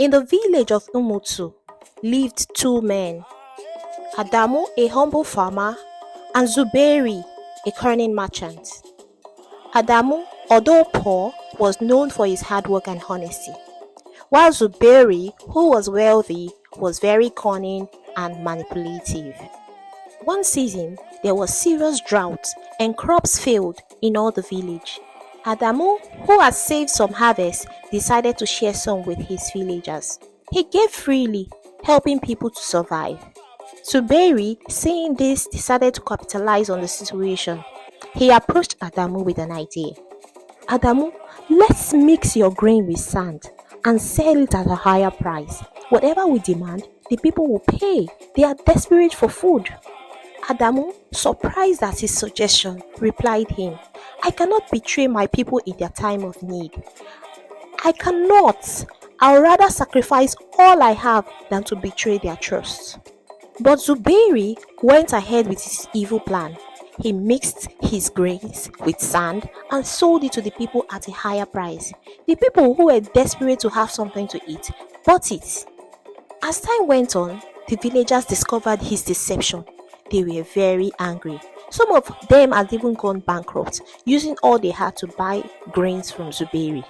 In the village of Umutu lived two men, Adamu, a humble farmer, and Zuberi, a Greedy merchant. Adamu, although poor, was known for his hard work and honesty, while Zuberi, who was wealthy, was very cunning and manipulative. One season, there was serious drought and crops failed in all the village. Adamu, who had saved some harvest, decided to share some with his villagers. He gave freely, helping people to survive. Zuberi, seeing this, decided to capitalize on the situation. He approached Adamu with an idea. Adamu, let's mix your grain with sand and sell it at a higher price. Whatever we demand, the people will pay. They are desperate for food. Adamu, surprised at his suggestion, replied him, I cannot betray my people in their time of need. I cannot. I'll rather sacrifice all I have than to betray their trust. But Zuberi went ahead with his evil plan. He mixed his grains with sand and sold it to the people at a higher price. The people who were desperate to have something to eat bought it. As time went on, the villagers discovered his deception. They were very angry. Some of them had even gone bankrupt, using all they had to buy grains from Zuberi.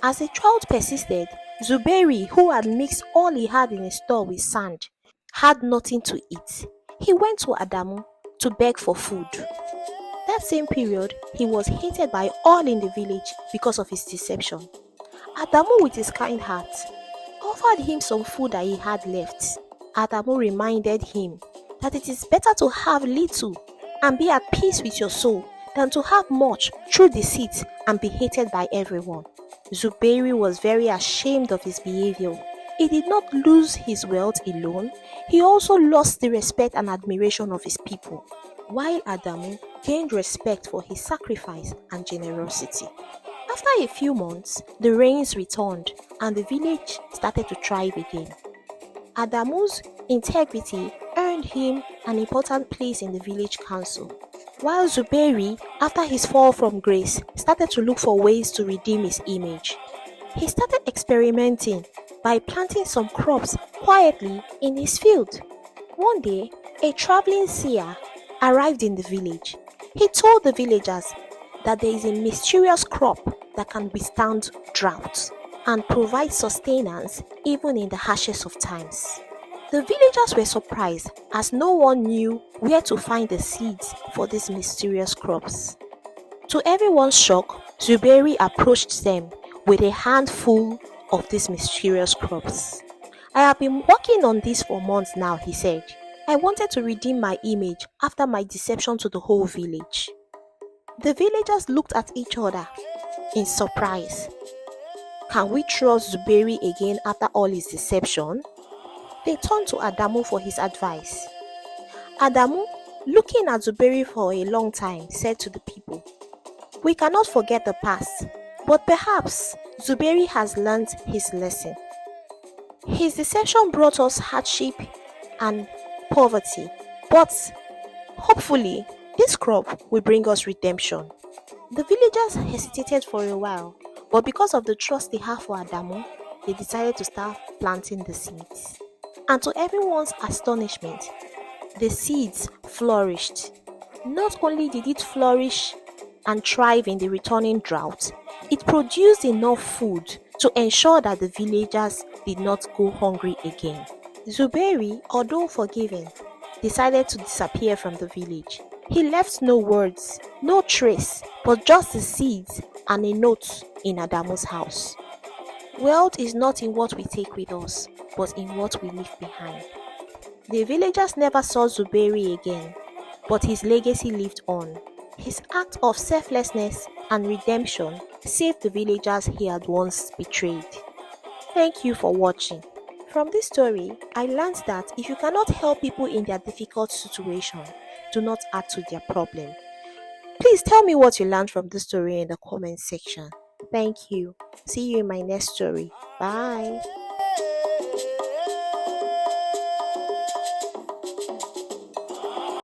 As the drought persisted, Zuberi, who had mixed all he had in his store with sand, had nothing to eat. He went to Adamu to beg for food. That same period, he was hated by all in the village because of his deception. Adamu, with his kind heart, offered him some food that he had left. Adamu reminded him that it is better to have little and be at peace with your soul than to have much through deceit and be hated by everyone. Zuberi was very ashamed of his behavior. He did not lose his wealth alone, he also lost the respect and admiration of his people, while Adamu gained respect for his sacrifice and generosity. After a few months, the rains returned and the village started to thrive again. Adamu's integrity earned him an important place in the village council, while Zuberi, after his fall from grace, started to look for ways to redeem his image. He started experimenting by planting some crops quietly in his field. One day, a traveling seer arrived in the village. He told the villagers that there is a mysterious crop that can withstand drought and provide sustenance even in the harshest of times. The villagers were surprised as no one knew where to find the seeds for these mysterious crops. To everyone's shock, Zuberi approached them with a handful of these mysterious crops. I have been working on this for months now, he said. I wanted to redeem my image after my deception to the whole village. The villagers looked at each other in surprise. Can we trust Zuberi again after all his deception? They turned to Adamu for his advice. Adamu, looking at Zuberi for a long time, said to the people, we cannot forget the past, but perhaps Zuberi has learned his lesson. His deception brought us hardship and poverty, but hopefully this crop will bring us redemption. The villagers hesitated for a while, but because of the trust they have for Adamu, they decided to start planting the seeds. And to everyone's astonishment, the seeds flourished. Not only did it flourish and thrive in the returning drought, it produced enough food to ensure that the villagers did not go hungry again. Zuberi, although forgiven, decided to disappear from the village. He left no words, no trace, but just the seeds and a note in Adamu's house. Wealth is not in what we take with us, but in what we leave behind. The villagers never saw Zuberi again, but his legacy lived on. His act of selflessness and redemption saved the villagers he had once betrayed. Thank you for watching. From this story, I learned that if you cannot help people in their difficult situation, do not add to their problem. Please tell me what you learned from this story in the comment section. Thank you. See you in my next story. Bye.